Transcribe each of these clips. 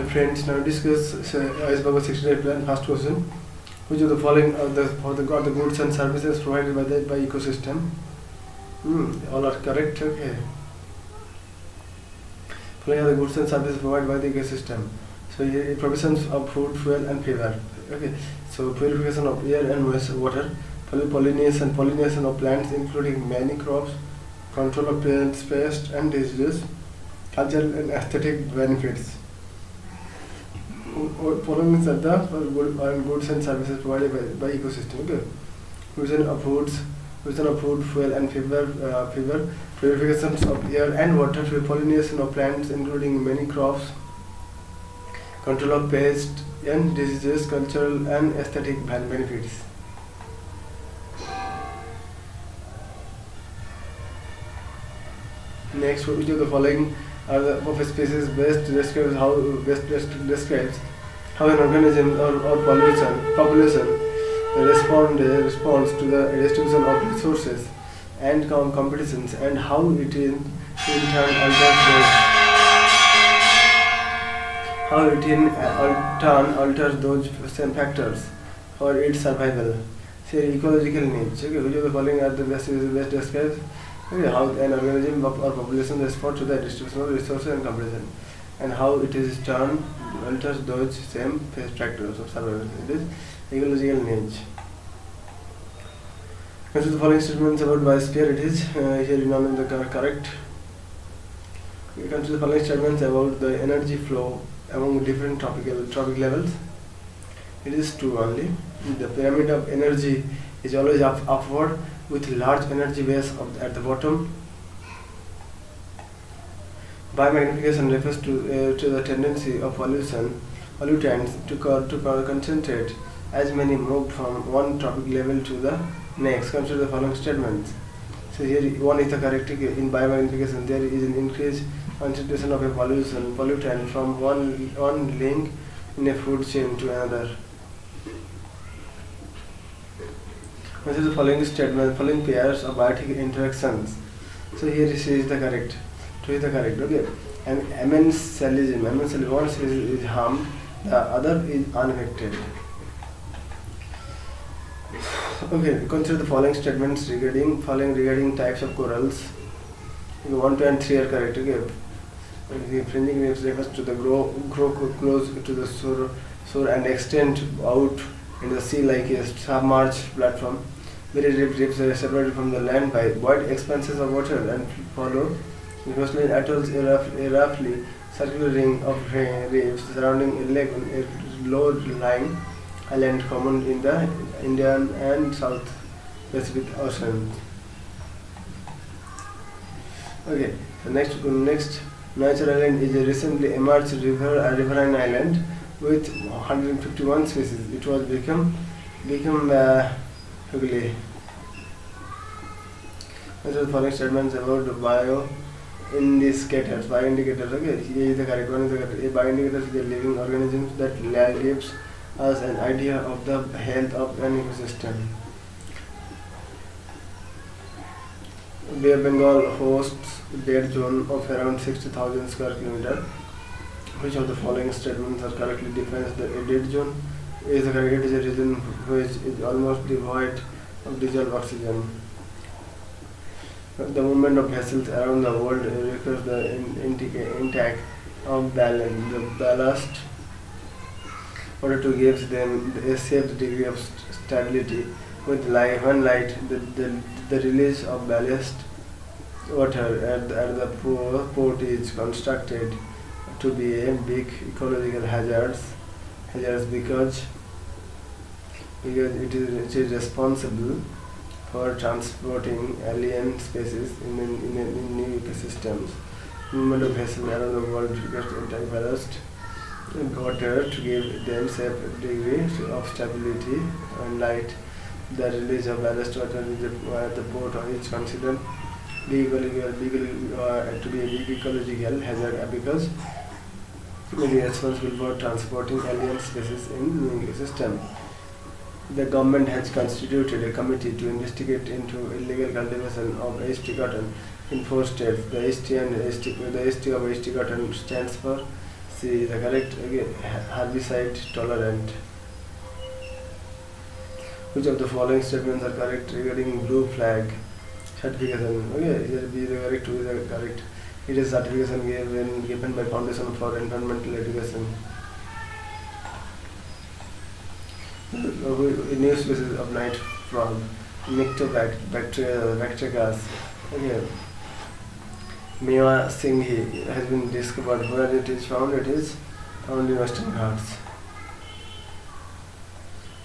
Hi friends, now discuss Icebreaker 69 plan. First question: which of the following are the goods and services provided by ecosystem? All are correct. Okay. Following are the goods and services provided by the ecosystem. So here provisions of food, fuel, and fever. Okay. So purification of air and water, pollination of plants, including many crops, control of pests and diseases, cultural and aesthetic benefits. Following are the goods and services provided by ecosystem. Okay. Provision of food, fuel, and fever, purification of air and water, pollination of plants, including many crops, control of pests and diseases, cultural and aesthetic benefits. Next, which of the following are the of a species best describes how an organism or population responds to the distribution of resources and competitions, and how it in turn alters those same factors for its survival. Say ecological needs. Okay, which of the following are the best describes how an organism or population responds to the distribution of resources and competition, and how it is turn alters those same factors of survival. It is ecological needs. Consider the following statements about biosphere. It is here none of the correct. We consider the following statements about the energy flow among different tropic levels. It is true only. The pyramid of energy is always upward, with large energy base at the bottom. Biomagnification refers to the tendency of pollutants to concentrate as many moved from one tropic level to the next. Consider the following statements. So here one is the correct. In biomagnification, there is an increased concentration of a pollutant from one link in a food chain to another. Consider the following statement, following pairs of biotic interactions. So here this is the correct. 2 is the correct. Okay. And amensalism, one species is harmed, the other is unaffected. Okay. Consider the following statements regarding types of corals. 1, 2, and 3 are correct. Okay. The fringing reefs refers to the grow close to the shore and extend out in the sea like a submerged platform. Very reefs are separated from the land by wide expanses of water and follow coastal atolls a roughly circular ring of reefs surrounding a low-lying island common in the Indian and South Pacific Oceans. Okay, so next natural island is a recently emerged riverine island with 151 species. It was become ugly. These are the following statements about bioindicators. Okay, here is the correct one. A bioindicator is a living organism that gives us an idea of the health of an ecosystem. Bay of Bengal hosts a dead zone of around 60,000 square kilometers. Which of the following statements are correctly defines the dead zone? Is the correct. It is a region which is almost devoid of dissolved oxygen. The movement of vessels around the world requires the intake of ballast in order to give them a safe degree of stability. With when light, the release of ballast water at the port is constructed to be a big ecological hazard because it is responsible for transporting alien species in new ecosystems. Movement of vessels around the world requires anti-ballast water to give them safe degree of stability and light. The release of ballast water at the port is considered to be a big ecological hazard because it is responsible for transporting alien species in new ecosystem. The government has constituted a committee to investigate into illegal cultivation of HT cotton in 4 states. The HT of HT cotton stands for C. The correct, okay, herbicide tolerant. Which of the following statements are correct regarding blue flag certification? Okay, here B the correct, 2 is the correct. It is certification given by Foundation for Environmental Education. New species of night frog, Nyctobacterias. Okay. Mewa singhi has been discovered. Where it is found? It is found in Western Ghats.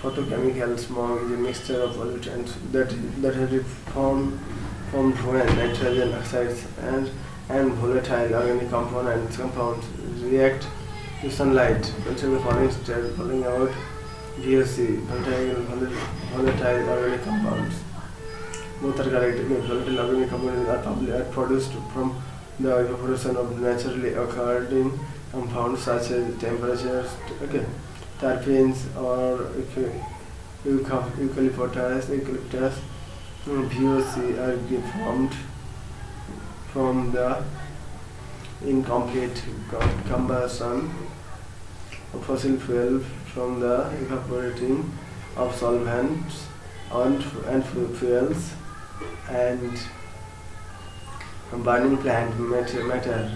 Photochemical smog is a mixture of pollutants that have been formed when nitrogen oxides and volatile organic compounds react to sunlight. Consider the following steps following out VOC, volatile organic compounds. Both are correct. Volatile organic compounds are produced from the evaporation of naturally occurring compounds such as temperatures, terpenes or eucalyptus. VOC are formed from the incomplete combustion of fossil fuel from the evaporating of solvents and fuels and burning plant matter.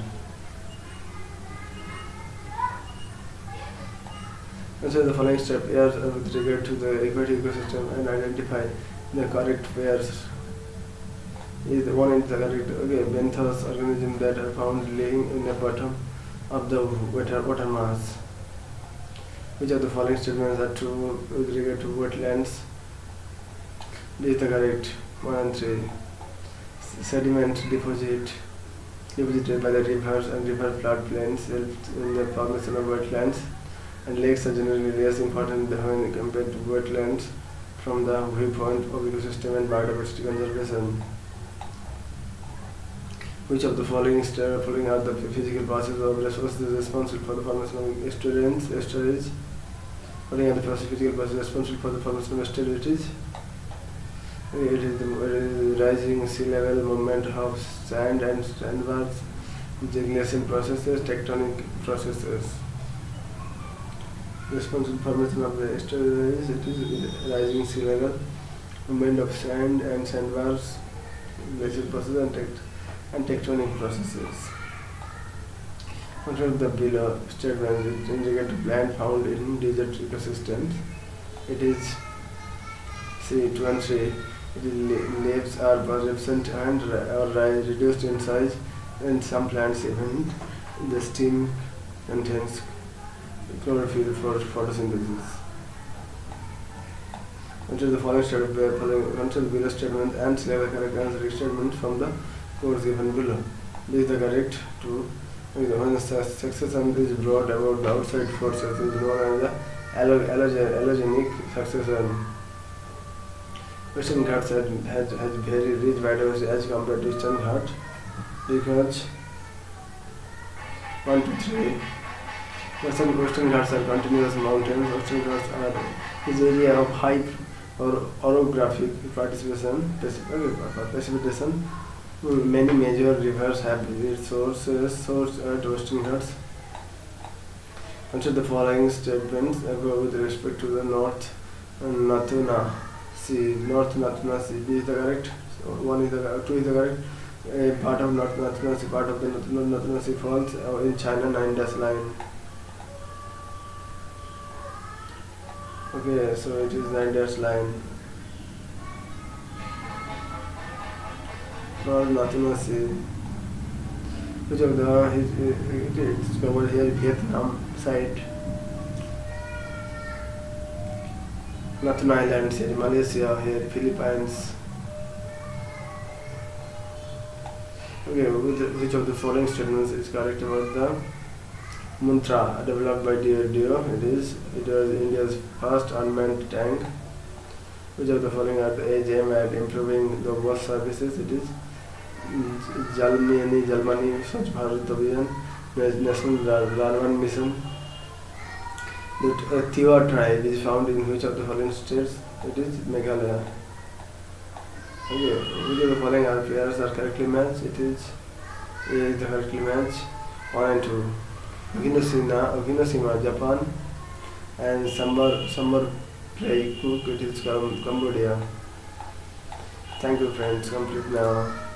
Answer the following step pairs with regard to the aquatic ecosystem and identify the correct pairs. Is the one in the correct benthos organisms that are found laying in the bottom of the water mass. Which of the following statements are true with regard to wetlands? This is the correct 1 and 3. Sediment deposited by the rivers and river floodplains helps in the formation of wetlands, and lakes are generally less important when compared to wetlands from the viewpoint of ecosystem and biodiversity conservation. Which of the following are the physical processes of resources responsible for the formation of estuaries? Following are the physical processes responsible for the formation of estuaries? It is the rising sea level, movement of sand and sandbars, glacial processes, tectonic processes. Responsible formation of the estuaries, it is rising sea level, movement of sand and sandbars, glacial processes and tectonic processes. Consider the below statements in regard to plant found in desert ecosystems. It is C 2 and 3. Leaves are absent and or reduced in size, and some plants even the stem contains chlorophyll for photosynthesis. Consider the following below statement and select the correct answer statement from the course given below. This is the correct to when the succession is brought about the outside forces is known as the allogenic succession. Western Ghats has very rich biodiversity as compared to Eastern Ghats because 1 to 3. Western Ghats are continuous mountains. Western Ghats are this area of high or orographic precipitation. Many major rivers have its source at Western Ghats. Consider the following statements with respect to the North Natuna Sea. North Natuna Sea. B is the correct. So 1 is the 2 is the correct. A part of North Natuna Sea, part of the Natuna Sea falls in China 9-dash line. Okay, so it is 9-dash line. North Natuna Sea. Which of the it is covered here? Vietnam side. Natuna Islands here, Malaysia here, Philippines. Okay, which of the following statements is correct about the Muntra developed by DRDO? It was India's first unmanned tank. Which of the following are the AGM at improving the bus services? It is Jalmani Swachh Bharat Abhiyan, National Rarwan Mission. The Tiwa tribe is found in which of the following states? It is Meghalaya. Okay, which of the following are pairs are correctly matched? It is A is the correctly matched 1 and 2. Hiroshima, Japan, and Summer Prey, Cook, it is Cambodia. Thank you friends, complete now.